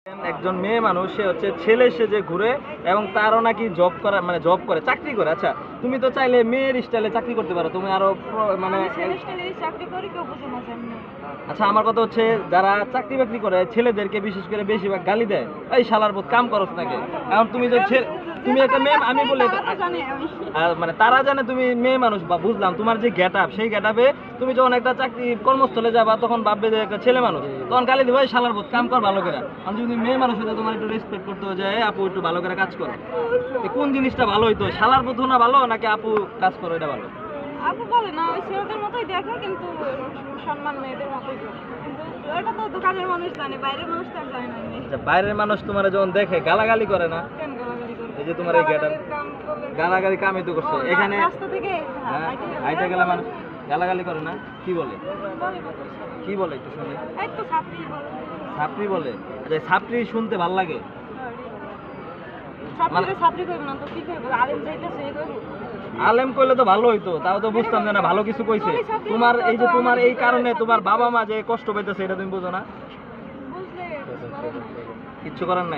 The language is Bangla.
একজন মেয়ে মানুষ সে হচ্ছে ছেলে সেজে ঘুরে এবং তারও নাকি জব করা মানে জব করে চাকরি করে। আচ্ছা তুমি তো চাইলে মেয়ের স্টাইলে চাকরি করতে পারো, তুমি আরো মানে আচ্ছা আমার কথা হচ্ছে যারা চাকরি বাকরি করে ছেলেদেরকে বিশেষ করে বেশিরভাগ গালি দেয়, এই শালার বোধ কাম করস নাকি। এখন তুমি যে তুমি একটা মেয়ে, আমি বলি মানে তারা জানে তুমি মেয়ে মানুষ বা বুঝলাম তোমার যে গেট আপ সেই গেট আপে তুমি যখন একটা চাকরি কর্মস্থলে যাবা তখন ভাববে যে একটা ছেলে মানুষ, তখন গালি দিবে শালার বোধ কাম কর ভালো করে। আর যদি মেয়ে মানুষ হতো তোমার একটু রেসপেক্ট করতে হয় যে আপু একটু ভালো করে কাজ করো, কোন জিনিসটা ভালো হইতো শালার বোধ না ভালো নাকি আপু কাজ করো এটা ভালো? আপু বলে না ওই ছেলেদের মতোই দেখে কিন্তু সম্মান মেয়েদের মতোই করে, কিন্তু এটা তো দোকানের মানুষ জানে, বাইরের মানুষ তো আর জানে না। আচ্ছা বাইরের মানুষ তোমার যখন দেখে গালাগালি করে না? কেন গালাগালি করে? এই যে তোমার এই গেট আপ গালাগালি কামই তো করছো এখানে রাস্তা থেকে আইটা গেলে মানুষ গালাগালি করে না? কি বলে বলে কত কি বলে একটু শুনি। এই তো ছাত্রী বলে, ছাত্রী বলে যে ছাত্রী শুনতে ভাল লাগে। ছাত্রীরা ছাত্রী কইবে না তো কি কইবে? আলেম যাইতেছে এই কইবে। আলেম কইলে তো ভালো হইতো, তাও তো বুঝতাম যে না ভালো কিছু কইছে। তোমার এই যে তোমার এই কারণে তোমার বাবা মা যে কষ্ট পাইতেছে এটা তুমি বুঝো না? বুঝলে কিচ্ছু করার নাই।